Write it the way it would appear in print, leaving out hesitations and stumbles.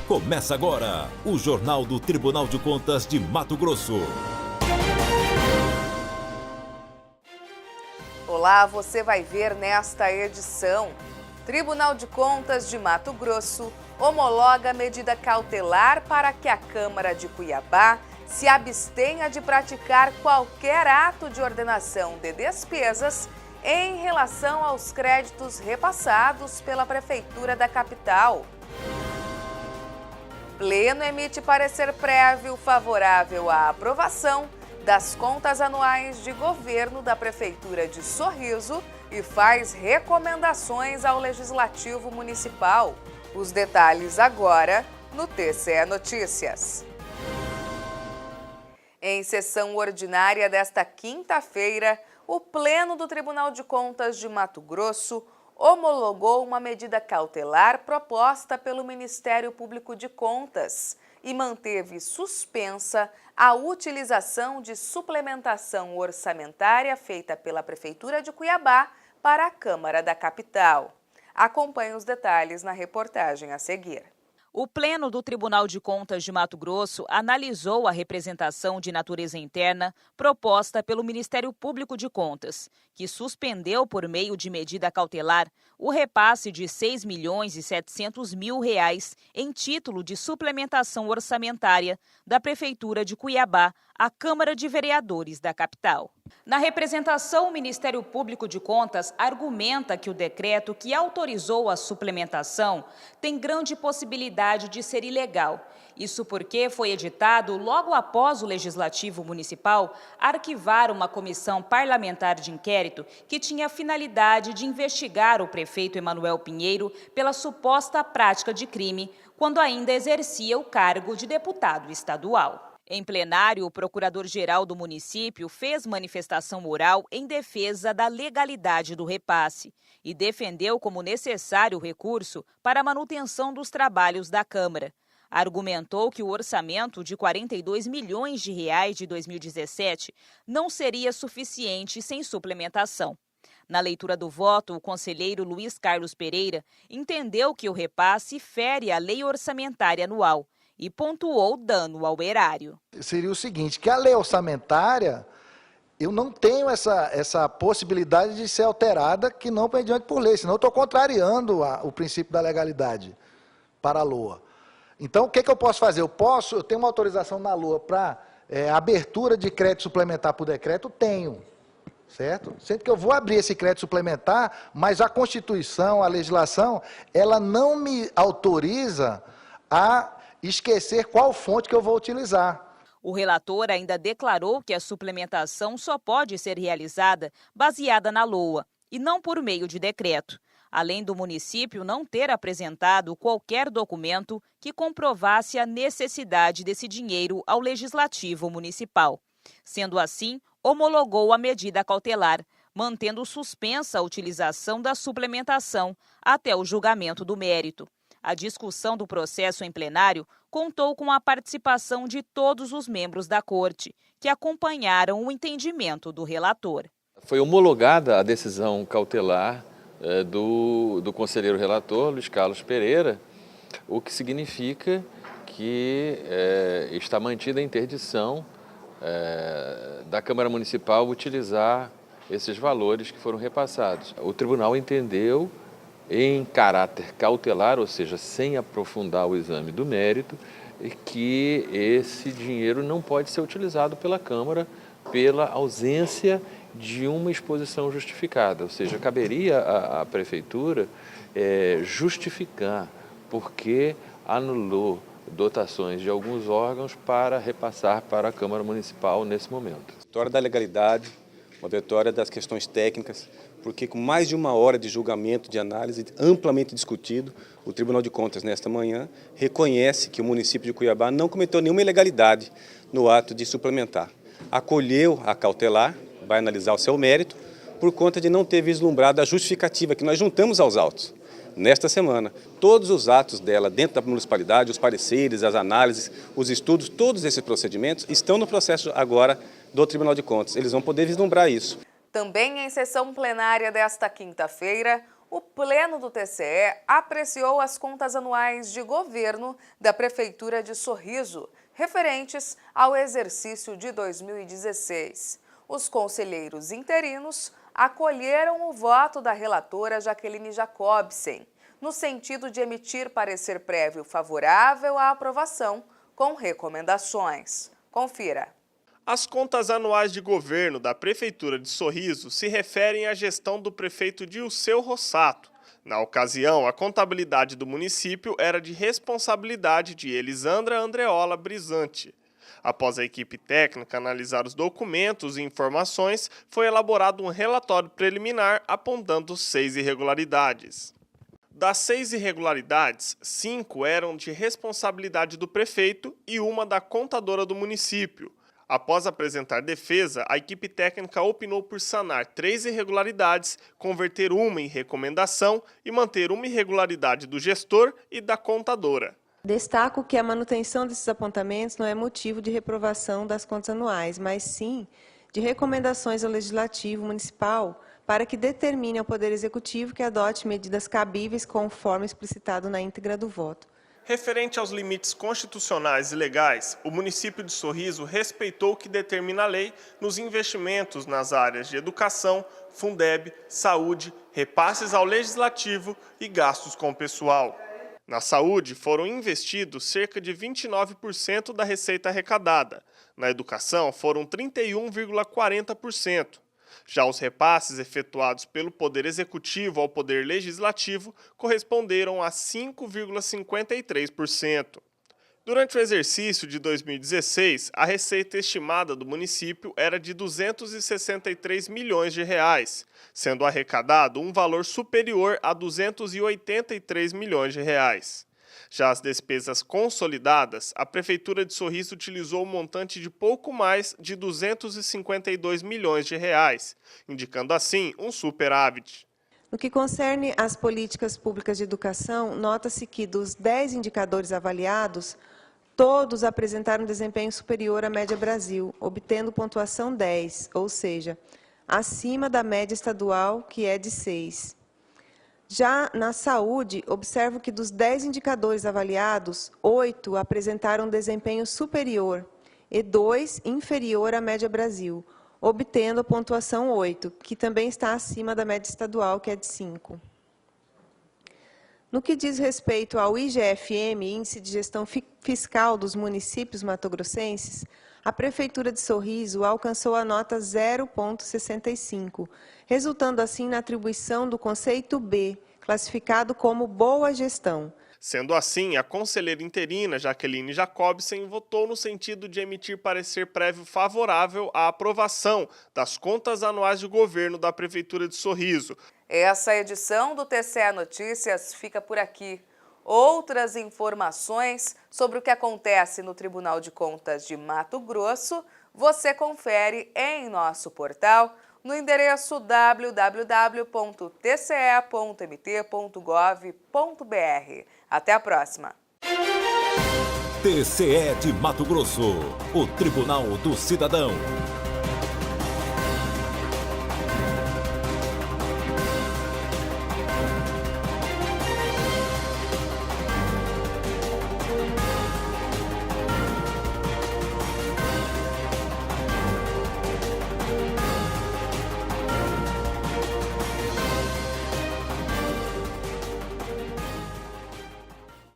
Começa agora o Jornal do Tribunal de Contas de Mato Grosso. Olá, você vai ver nesta edição. Tribunal de Contas de Mato Grosso homologa medida cautelar para que a Câmara de Cuiabá se abstenha de praticar qualquer ato de ordenação de despesas em relação aos créditos repassados pela Prefeitura da capital. Pleno emite parecer prévio favorável à aprovação das contas anuais de governo da Prefeitura de Sorriso e faz recomendações ao Legislativo Municipal. Os detalhes agora no TCE Notícias. Em sessão ordinária desta quinta-feira, o Pleno do Tribunal de Contas de Mato Grosso homologou uma medida cautelar proposta pelo Ministério Público de Contas e manteve suspensa a utilização de suplementação orçamentária feita pela Prefeitura de Cuiabá para a Câmara da capital. Acompanhe os detalhes na reportagem a seguir. O Pleno do Tribunal de Contas de Mato Grosso analisou a representação de natureza interna proposta pelo Ministério Público de Contas, que suspendeu por meio de medida cautelar o repasse de R$ 6.700.000 em título de suplementação orçamentária da Prefeitura de Cuiabá à Câmara de Vereadores da capital. Na representação, o Ministério Público de Contas argumenta que o decreto que autorizou a suplementação tem grande possibilidade de ser ilegal. Isso porque foi editado logo após o Legislativo Municipal arquivar uma comissão parlamentar de inquérito que tinha a finalidade de investigar o prefeito Emanuel Pinheiro pela suposta prática de crime, quando ainda exercia o cargo de deputado estadual. Em plenário, o procurador-geral do município fez manifestação oral em defesa da legalidade do repasse e defendeu como necessário o recurso para a manutenção dos trabalhos da Câmara. Argumentou que o orçamento de R$ 42 milhões de 2017 não seria suficiente sem suplementação. Na leitura do voto, o conselheiro Luiz Carlos Pereira entendeu que o repasse fere a lei orçamentária anual e pontuou dano ao erário. Seria o seguinte, que a lei orçamentária, eu não tenho essa possibilidade de ser alterada que não mediante por lei, senão eu estou contrariando o princípio da legalidade para a LOA. Então, o que eu posso fazer? Eu tenho uma autorização na LOA para abertura de crédito suplementar por decreto? Tenho, certo? Sendo que eu vou abrir esse crédito suplementar, mas a Constituição, a legislação, ela não me autoriza a esquecer qual fonte que eu vou utilizar. O relator ainda declarou que a suplementação só pode ser realizada baseada na LOA e não por meio de decreto, além do município não ter apresentado qualquer documento que comprovasse a necessidade desse dinheiro ao Legislativo Municipal. Sendo assim, homologou a medida cautelar, mantendo suspensa a utilização da suplementação até o julgamento do mérito. A discussão do processo em plenário contou com a participação de todos os membros da Corte, que acompanharam o entendimento do relator. Foi homologada a decisão cautelar do conselheiro relator, Luiz Carlos Pereira, o que significa que está mantida a interdição da Câmara Municipal utilizar esses valores que foram repassados. O tribunal entendeu em caráter cautelar, ou seja, sem aprofundar o exame do mérito, que esse dinheiro não pode ser utilizado pela Câmara pela ausência de uma exposição justificada, ou seja, caberia à Prefeitura justificar por que anulou dotações de alguns órgãos para repassar para a Câmara Municipal nesse momento. Vitória da legalidade, uma vitória das questões técnicas, porque com mais de uma hora de julgamento, de análise, amplamente discutido, o Tribunal de Contas, nesta manhã, reconhece que o município de Cuiabá não cometeu nenhuma ilegalidade no ato de suplementar. Acolheu a cautelar, vai analisar o seu mérito, por conta de não ter vislumbrado a justificativa que nós juntamos aos autos. Nesta semana, todos os atos dela dentro da municipalidade, os pareceres, as análises, os estudos, todos esses procedimentos estão no processo agora do Tribunal de Contas. Eles vão poder vislumbrar isso. Também em sessão plenária desta quinta-feira, o Pleno do TCE apreciou as contas anuais de governo da Prefeitura de Sorriso, referentes ao exercício de 2016. Os conselheiros interinos acolheram o voto da relatora Jaqueline Jacobsen, no sentido de emitir parecer prévio favorável à aprovação, com recomendações. Confira. As contas anuais de governo da Prefeitura de Sorriso se referem à gestão do prefeito Dilceu Rossato. Na ocasião, a contabilidade do município era de responsabilidade de Elisandra Andreola Brizante. Após a equipe técnica analisar os documentos e informações, foi elaborado um relatório preliminar apontando 6 irregularidades. Das 6 irregularidades, 5 eram de responsabilidade do prefeito e uma da contadora do município. Após apresentar defesa, a equipe técnica opinou por sanar 3 irregularidades, converter uma em recomendação e manter uma irregularidade do gestor e da contadora. Destaco que a manutenção desses apontamentos não é motivo de reprovação das contas anuais, mas sim de recomendações ao Legislativo Municipal para que determine ao Poder Executivo que adote medidas cabíveis conforme explicitado na íntegra do voto. Referente aos limites constitucionais e legais, o município de Sorriso respeitou o que determina a lei nos investimentos nas áreas de educação, Fundeb, saúde, repasses ao Legislativo e gastos com o pessoal. Na saúde, foram investidos cerca de 29% da receita arrecadada. Na educação, foram 31,40%. Já os repasses efetuados pelo Poder Executivo ao Poder Legislativo corresponderam a 5,53%. Durante o exercício de 2016, a receita estimada do município era de R$ 263 milhões, sendo arrecadado um valor superior a R$ 283 milhões. Já as despesas consolidadas, a Prefeitura de Sorriso utilizou um montante de pouco mais de R$ 252 milhões, indicando assim um superávit. No que concerne às políticas públicas de educação, nota-se que dos 10 indicadores avaliados, todos apresentaram desempenho superior à média Brasil, obtendo pontuação 10, ou seja, acima da média estadual, que é de 6. Já na saúde, observo que dos 10 indicadores avaliados, 8 apresentaram desempenho superior e 2 inferior à média Brasil, obtendo a pontuação 8, que também está acima da média estadual, que é de 5. No que diz respeito ao IGFM, Índice de Gestão Fiscal dos Municípios Mato-Grossenses, a Prefeitura de Sorriso alcançou a nota 0,65, resultando assim na atribuição do conceito B, classificado como Boa Gestão. Sendo assim, a conselheira interina Jaqueline Jacobsen votou no sentido de emitir parecer prévio favorável à aprovação das contas anuais de governo da Prefeitura de Sorriso. Essa edição do TCE Notícias fica por aqui. Outras informações sobre o que acontece no Tribunal de Contas de Mato Grosso, você confere em nosso portal no endereço www.tce.mt.gov.br. Até a próxima! TCE de Mato Grosso, o Tribunal do Cidadão.